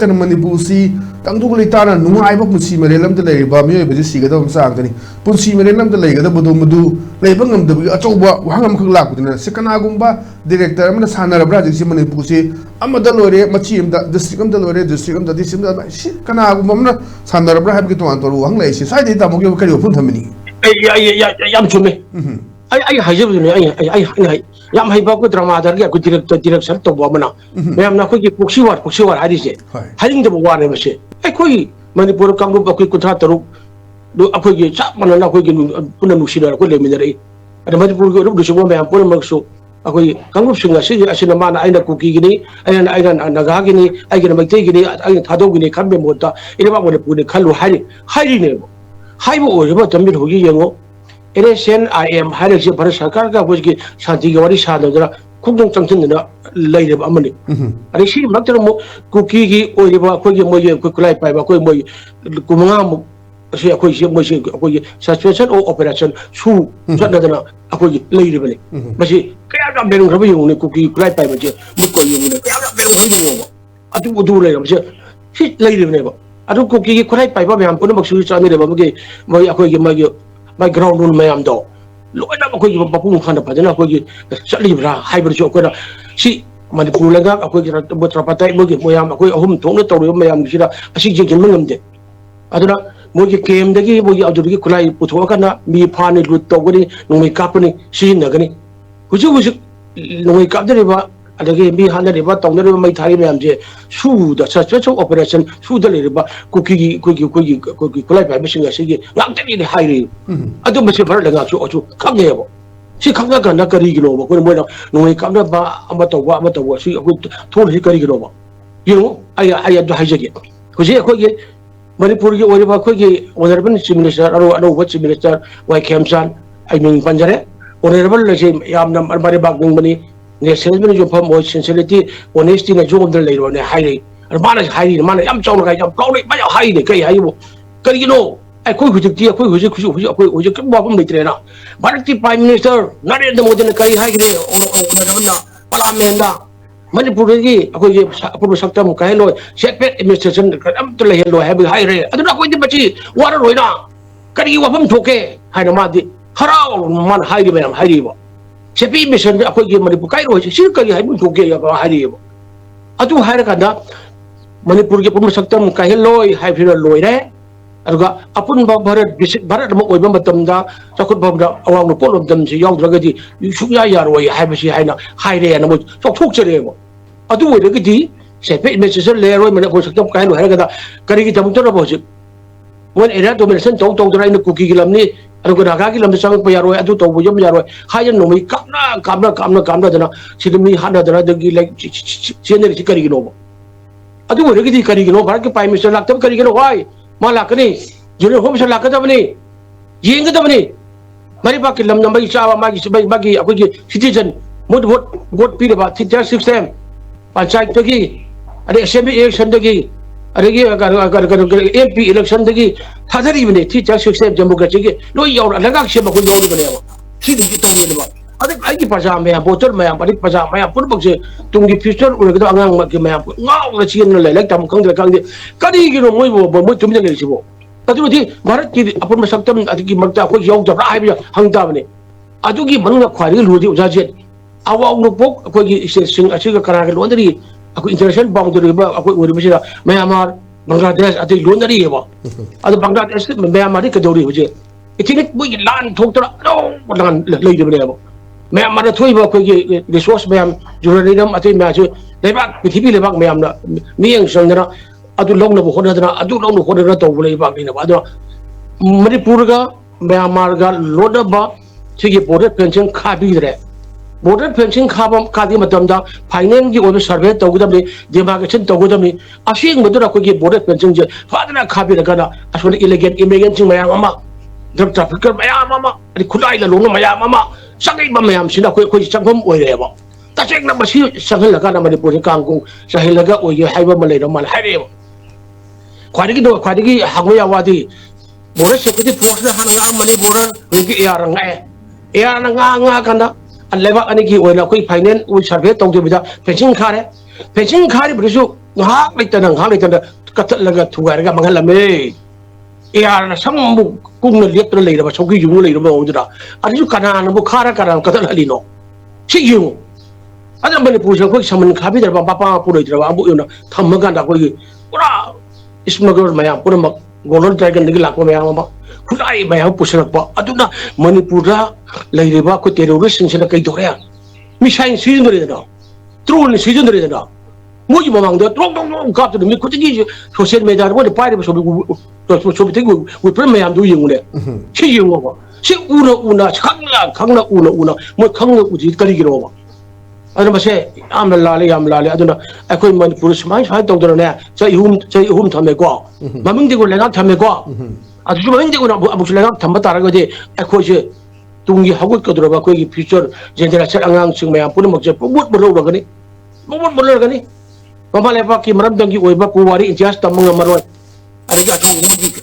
Manipusi, Tangulitana, Nuaiba Pusi Marelam the Lay, maybe Siga Santani, Pusi Marelam the Lay, the Budu, Labangam the Atoba, Waham Kulak, Sekanagumba, Director, I'm the Sana Brazil, Simon Pusi, Amadalore, Machim, the Sigam Delore, the Sigam, the Dissim, Kanagumna, Sana Braham Gituanto, Wanglay, society, Tamoki Puntamini. Yam to me. I have Yam Hibaku drama, good direction to Wamana. I am not quick Puxiwa, I did. Hiding the water ever say. I could Manipur come up a quick contractor. Do a quick chapman and a quick Punamushina, good luminary. And the Manipur group, the Shawama and Punamuxo. A quick congruption, I see a man, I know cookie, and I don't Nagagini, I can make taking it, I Hadogini, Kambemota, in about when I put the Kalu hiding. High or about the middle Yango. I am highly Parasaka, which get Santigari Sadra, cooking something in the lady of Amani. I see Macamo cookie or Cookie Moya, Kukulai by Bakoy Kumam, say a suspension or operation, Su, Sadana, a lady. But she can't be only cookie, cry by Mukoy, I do later. She lady never. I don't cookie, cry by Bobby and Punamak, my ground rule may am do. Look at Bapu Hanapana, Salibra, hybrid Jokera. She, Manipulaga, a quick Butrapata, Moyam, a home tone, Torium, Shira, a she gentleman de. I don't know, Moji came the game, Moji out of the Kulai, Putwakana, me parted with Togani, no make company, she nagani. Would you wish no make up the river? And again, be handed about Tonga, my time, Shoo, the successful operation, Shoo the river, cookie, by missing a city, not in the hiring. I don't miss a very to come here. She comes like a Nakarigino, when no way come about what she told Hikarigino. You know, I had to hijack it. Because here, quick, Manipur, whatever quick, whether minister, I don't know what's minister, why Kamsan, I mean Panjare, or whatever, Yam, Maribag money. The salesman of more sincerity, honesty, and a job of the labor, and a hiding. And man is hiding, man, I'm so like I'm calling by a hiding. Can you know? I could with the who you can walk on the trainer. But the Prime Minister, not in the modern Kari Higre or Palamenda. Manipurigi, a good Saktam Kailo, Shepet administration, I'm to lay hello, having high rate. I don't know what the Bachi, water right now. Can you walk him to okay? Hidamadi, Harrow, man, hiding. Sepi mission aku pergi Manipur Cairo, sih kali hari pun toge ya hari itu. Atu hari kada Manipur ke pemerintah kahil loy, hari fira loy re. Aduga apun barat mau oi bambatam da, takut bamda awang nupol bamdam si yang dragadi, suya ya loy hari besi hari na hari re na mo tuk ceri mo. Atu oi dragadi sepi mission le loy Manipur pemerintah kahil hari kada kari kita mungkin apa sih? Wan era tu mission tahu terai nak kuki gilam ni. Aduh kaki lam sang payaroi, aduh tahu bujum payaroi. Hajan nomi kamna dana. Sidemi handa dana degi like senior kari gino. Aduh orang kita kari gino, barat ke Prime Minister lakta kari gino, why? Malah kini, junior home lakta apa ni? Yang apa ni? Mari pakai lam nambai sawa bagi aku je citizen. Vote pilih ba, citizen system. Panchayat lagi, ada assembly election lagi. अगर MP election दगी थादरी बने थी चार six Jammu Kashmir लो यार लगा के बको यार बने अब सीधी की तो बने बात अरे आई की पजा में बोतल में बड़ी पजा में पुर बक्से तुमकी फ्यूचर उनके तो अंगांग के में गांव ले चीन ले लेक तम कंग दे कदी की नो मोय तुम जंग लेसिबो तदु थी भारत की अपन में सप्तम अति मक्ता को योग जब राय भी हंगता बने अदु की मन में ख्वारी लुदी उजाजे आवा नो पोक को की सिंग अच्छी का करा के लोंदरी aku international boundary ba aku uri bisira Myanmar Bangladesh ati lonari ba adu Bangladesh Myanmar ke dori huje ikinik bu lan thoktra no lan lei de ba Myanmar thoi ba ko ge resource Myanmar journalism ati ma ju lebak prithibi lebak Myanmar na miyang sangna adu longna bu hodana adu longna hodana to bulai ba ni na ba adu Manipur ga Myanmar ga loda ba chigi border pension khabi re border fencing khabam kadi matamda finance gi obe survey togudamni demarcation togudamni asing madura ko gi border fencing je fadana khabi ragana asone illegal immigrant sing mayam ama drug trafficker mayam ama ari khulai la lonu mayam ama sangai ba mayam sina ko changom oire ba tasek na basi sangal laga na Manipur kangkung sahil laga oye haiba malai no mal haire khwadigi hangya wadi border security force na hanang Manipur ngi yarang nga kanda Aleva ani ki oila koi finance ul survey tong de bida fencing khare berisu ngahak leitana katat laga thugai raga mangalame na sambu kung na liat na leira ba chogi yung leira ba odra adu kana na bu khara kana katat halino si yung ada bani puja ko saman khabi dar ba papa puroi dra ba abu yuna thammaga da ko pura smuggler mayam pura mak golon dragon digi lakwa mayam ba khulai mayam pusarak ba aduna manipura leira ba ko terrorist sing sina kai dore mi sain season dore da true ni season dore da muji mamang da trong kap tu mi ko tigi social media ro de pai de so bi tigi we pre mayam du yung le si yung ba si una khangla una mo khangla uji kali giro ba aduna ba se am lale aduna akoi manipur smai sai tong dor ne sai hum thame ko maming de ko lenga thame ko adu maming de ko abu lenga thamba tar ga de akoi se tungi hagut ko dor ba ko gi future generation angang sing mayam pun mak je pubut bro ga ni pubut bro ga ni mama le ba ki maram dang gi oi ba ku wari injas tamang maroi ari ga thong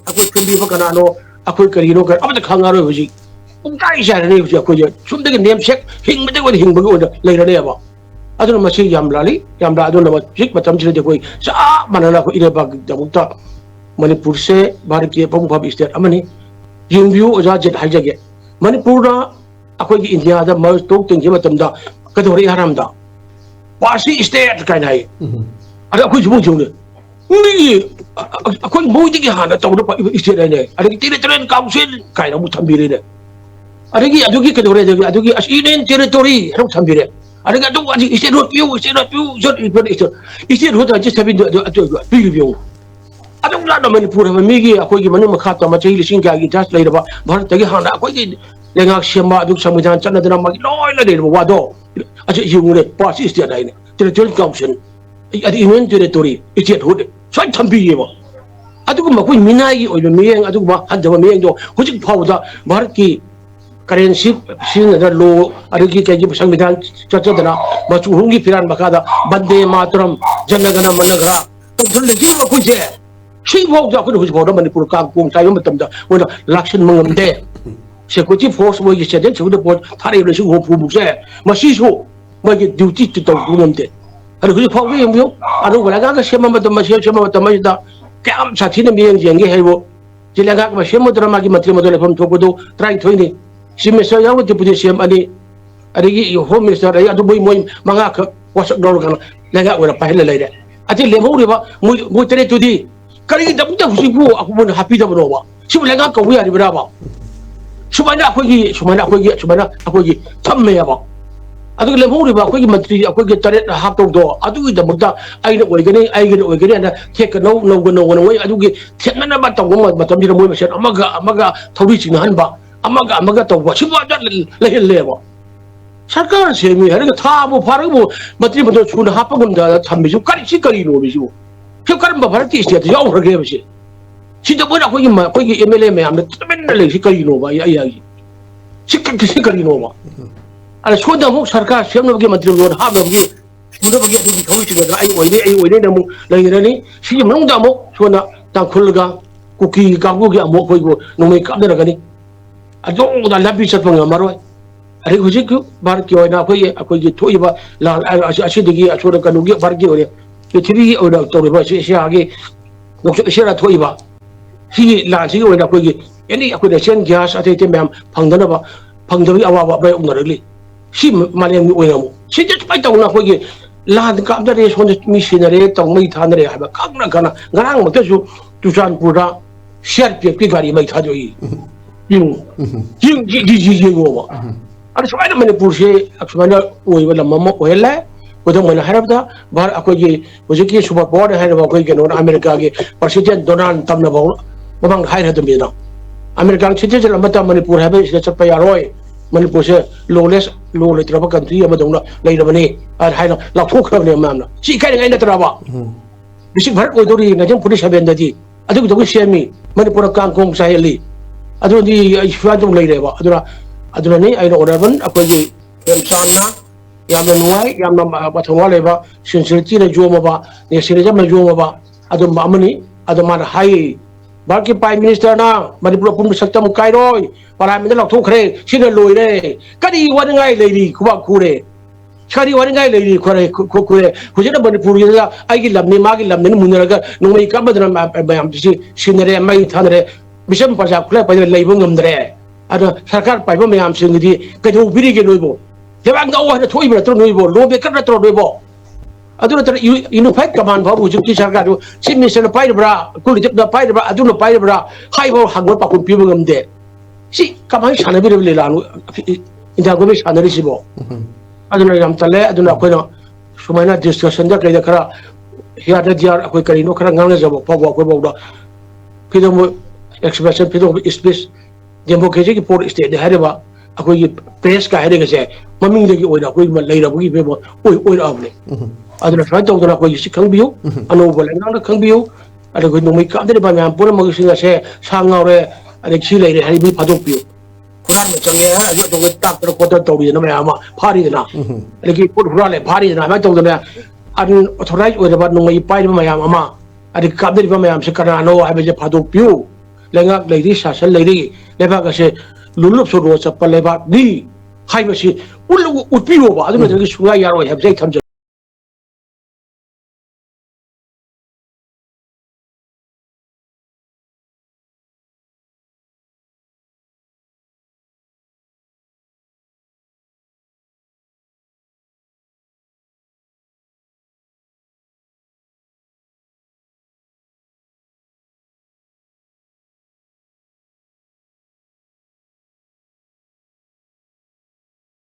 akoi kumbi ba kana no akoi kari no ka abda khanga ro ji kai ja ne ji akoi je sum de name check hing ba de ko hing ba ko le ra ne ba aduna masi yamla aduna ma jik matam chile de koi sa manala ko ire bag jamukta manipur se bharatiya pangphab state amani yingview oja jet haijage manipur na akoi gi india da mer tok ting matam da kadori haram da pasi state kai nai ada akoi jumung jung ni akoi mo di gi hana taw da state ne ada gi territorial council kai na mu thambire ne ada gi adugi kadori adugi asinen territory ro thambire ada kat tu aji isi road view jod isi road aja sabi view view ada ulah nama ni pura megi aku lagi mana makata macam ini singga lagi tas lagi dapat baru tadi handa aku lagi lengak siapa aduk samudran cana dalam magi loy lagi dapat wado aja yung ni pas isi ada ini territorial council ada union territory isi road saya tampi ye ba aduk makui minai oi meyang aduk ba ada meyang jo hujik pauda baru ki currency sin da lo arigi kaji sambidan chachadana machu hungi piran bakada bande matram janagana managra to thul ji ba ku je shi bok ja ku hu bo da manipur ka kum sai matam da wona lakshan mangam de security force wo ji chede chu da bo thari le su ho pu bu se ma si su ma ji duty to to ngam de ar ku phau ge yum yo aru wala ga shema matam ma shema matam da kam sa thina mi yang ge hebo jilaga ma shema drama gi matri modole pham thoku do try thoini si Mr. Yang deputy CM ani adigi home minister ai adu boy moy manga ka wasak dor kan lega wala pahila laida ati lemo ri ba mu tere tudi kali da buta fusi bu aku mun happy da bro ba si lega ka wi ari bra ba sumana aku gi tamme ya ba adu lemo ri ba aku gi mantri aku gi tare ha to do adu da mutta ai na oi gani na tek no wai adu gi thenna ba taw mo matam di mo meset amaga thori ching han ba amaga to wa chiba da le ba sarkar se mi har ga tha bo faru bo matri bo chuna ha pa gum da thambi ju kari no bi ju ke karam ba bharati state yaw rage ba se si da bo na ko gi MLA me am da men le si kari no ba ya si kari no ba ala so da mo sarkar se no gi matri bo ha ba gi mo ba gi adi thoi chi ga ai oi ne da mo le ni si mo da mo so na ta khul ga kuki ka go gi amo ko go no me ka da ga ni ado da labi chat pang maroi ari hujik bar ki oina akoi gi thoi ba la asidigi achora kanu gi bar gi ore ke thiri oda to ba si age nok se ra thoi ba si la si oina akoi gi yani akoi da chen gas ate te mem phangdana ba phangdawi awa ba ba ungarli si malem ni oina mo si je pai taw na akoi gi la ka da re son mi sinare taw mai thanare ha ba kakna kana ngarang mo te su tusan pura share pe ki gari mai thadoi yung wo ada so ada manipur se aksumana oi wala mamma ko hela ko da mana harabda bar akoi gi ojiki suba board haraba ko gi no america gi president donald tamna ba mamang haira da mina america citizen lamata manipur habe se chapa yaroi manipur se lawless traba country ama dongna leira bani ar haira la thok khra ne mamna si kai ngai na traba bisi bharat oi dori na jam police haben da ji adu do semi manipur kang kong saheli adu di isfadu leire ba aduna ni ai no oraban akoi gi yam sanna yam nuai yam ba thwa le ba sincerity na joma ba ne sinajam na joma ba adu amani adu man hai ba ki prime minister na manipur pum saktam kai roi para mi lok thu khre sina loi re kadi wan ngai leiri kuba khu re ꯁꯥꯔꯤ ꯋꯥꯔꯤꯉꯥꯏ ꯂꯩꯔꯤ ꯈꯣꯏ ꯍꯧꯖꯤꯛꯅ ꯃꯅꯤꯄꯨꯔꯒꯤꯗ ꯑꯩꯒꯤ ꯂꯝꯅꯤ ꯃꯥꯒꯤ ꯂꯝꯅꯤ ꯃꯨꯟꯅꯔꯒ ꯅꯣꯡꯃꯩ ꯀꯥꯞꯄꯗꯅ ꯃꯌꯥꯝꯁꯤ ꯁꯤꯟꯅꯔꯦ ꯃꯩ ꯊꯥꯅꯔꯦ ꯃꯤꯆꯝ ꯄ꯭ꯔꯖꯥ ꯈꯨꯠꯂꯥꯏ ꯂꯩꯕ ꯉꯝꯗ꯭ꯔꯦ ꯑꯗꯣ ꯁꯔꯀꯥꯔ ꯄꯥꯏꯕ ꯃꯌꯥꯝꯁꯤꯡꯒꯤꯗꯤ ꯀꯩꯗꯧꯕꯤꯔꯤꯒꯦ ꯅꯣꯏꯕꯨ ꯂꯩꯕꯥꯛ ꯉꯥꯎ ꯍꯥꯏꯅ ꯊꯣꯛꯏꯕ ꯅꯠꯇ꯭ꯔꯣ ꯅꯣꯏꯕꯨ ꯂꯣ ꯕꯦꯀꯔ ꯅꯠꯇ꯭ꯔꯣ ꯅꯣꯏꯕꯨ ꯑꯗꯨ ꯅꯠꯇ꯭ꯔꯒ ꯌꯨꯅꯤꯐꯥꯏꯠ ꯀꯃꯥꯟ ꯐꯥꯎꯕ ꯍꯧꯖꯤꯛꯀꯤ ꯁꯔꯀꯥꯔꯗꯨ ꯆꯤꯐ ꯃꯤꯅꯤꯁꯇꯔꯅ ꯄꯥꯏꯔꯤꯕ꯭ꯔꯥ ꯀꯨꯂꯤꯖꯤꯞꯅ ꯄꯥꯏꯔꯤꯕ꯭ꯔꯥ ꯑꯗꯨꯅ ꯄꯥꯏꯔꯤꯕ꯭ꯔꯥ ꯍꯥꯏꯕ ꯍꯪꯕ ꯄꯥꯎꯈꯨꯝ ꯄꯤꯕ ꯉꯝꯗꯦ ꯁꯤ ꯀꯃꯥꯏꯅ ꯁꯥꯟꯅꯕꯤꯔꯕ ꯂꯤꯂꯥꯅꯣ ꯏꯟꯗꯤꯌꯥ ꯒꯣꯔꯃꯦꯟ ꯁꯥꯟꯅꯔꯤꯁꯤꯕꯣ ꯑꯗꯨꯅ ꯌꯥꯝ ꯇꯜꯂꯦ ꯑꯗꯨꯅ ꯑꯩꯈꯣꯏꯅ ꯁꯨꯃꯥꯏꯅ ꯗꯤꯁꯀꯁꯟꯗ ꯀꯩꯗ ꯈꯔ ꯍꯤꯌꯥꯔꯗ ꯗꯤꯌꯥꯔ ꯑꯩꯈꯣꯏ ꯀꯔꯤꯅꯣ ꯈꯔ ꯉꯥꯡꯅꯖꯕ ꯐꯥꯎꯕ ꯑꯩꯈꯣꯏꯐꯥꯎꯗ ꯐ꯭रीꯗꯝ ꯑꯦꯛꯁꯄ꯭रेशन ꯐ꯭रीडम ꯑꯣफ ꯁ꯭ꯄꯤꯆ ꯗꯦꯃꯣꯀ꯭रेसीꯒꯤ ꯄꯣꯔꯠ ꯁ꯭ꯇꯦꯠꯅꯤ ꯍꯥꯏꯔꯤꯕ ꯑꯩꯈꯣꯏꯒꯤ ꯄ꯭ꯔꯦꯁꯀ ꯍꯥꯏꯔꯒꯁꯦ ꯃꯃꯤꯡꯗꯒꯤ ꯑꯣꯏꯅ ꯑꯩꯈꯣꯏ ꯂꯩꯔꯕꯒꯤ ꯐꯤꯕꯝ ꯑꯣꯏꯔꯛꯑꯕꯅꯤ ꯑꯗꯨꯅ ꯁꯨꯃꯥꯏꯅ ꯇꯧꯗꯅ ꯑꯩꯈꯣꯏꯒꯤ ꯁꯤ ꯈꯪꯕꯤꯌꯨ ꯑꯅꯧꯕ ꯂꯩꯉꯥꯛꯅ ꯈꯪꯕꯤꯌꯨ ꯑꯗꯨꯒ ꯑꯩꯈꯣꯏ ꯅꯣꯡꯃꯩ ꯀꯥꯞꯅꯔꯤꯕ ꯃꯌꯥꯝ ꯄꯨꯝꯅꯃꯛꯁꯤꯡ ꯑꯁꯦ ꯁꯥ ꯉꯥꯎꯔꯦ ꯑꯗꯒꯤ ꯁꯤ ꯂꯩꯔꯦ ꯍꯥꯏꯕ ꯐꯥꯗꯣꯛꯄꯤꯌꯨ ꯍꯨꯔꯥꯟꯕ ꯆꯪꯉꯦ ꯑꯗꯨ ꯑꯇꯣꯞꯄ ꯇꯥꯛꯇꯅ ꯈꯣꯠꯇꯅ ꯇꯧꯔꯤꯗꯅ ꯃꯌꯥꯝ ꯑꯃ ꯐꯥꯔꯤꯗꯅ ꯑꯗꯒꯤ ꯄꯣꯠ ꯍꯨꯔꯥꯜꯂꯦ ꯐꯥꯔꯤꯗꯅ ꯑꯗꯨꯃꯥꯏꯅ ꯇꯧꯗꯅ ꯑꯟꯑꯣꯊꯣꯔꯥꯏꯖ ꯑꯣꯏꯔꯕ ꯅꯣꯡꯃꯩ ꯄꯥꯏꯔꯤꯕ ꯃꯌꯥꯝ ꯑꯃ ꯑꯗꯒꯤ ꯀꯥꯞꯅꯔꯤꯕ ꯃꯌꯥꯝꯁꯦ ꯀꯅꯥꯅꯣ ꯍꯥꯏꯕꯁꯦ ꯐꯥꯗꯣꯛꯄꯤꯌꯨ ꯂꯩꯉꯥꯛ ꯂꯩꯔꯤ ꯁꯥꯁꯟ ꯂꯩꯔꯤ ꯂꯩꯕꯥꯛ ꯑꯁꯦ ꯔꯨꯜ ꯑꯣꯐ ꯂꯣ ꯆꯠꯄ ꯂꯩꯕꯥꯛꯅꯤ ꯍꯥꯏꯕꯁꯤ ꯎꯠꯄꯤꯌꯣꯕ ꯑꯗꯨ ꯅꯠꯇ꯭ꯔꯒꯗꯤ ꯁꯨꯡꯌꯥ ꯌꯥꯔꯣꯏ ꯍꯥꯏꯕꯁꯦ ꯑꯩ ꯊꯝꯖꯒꯦ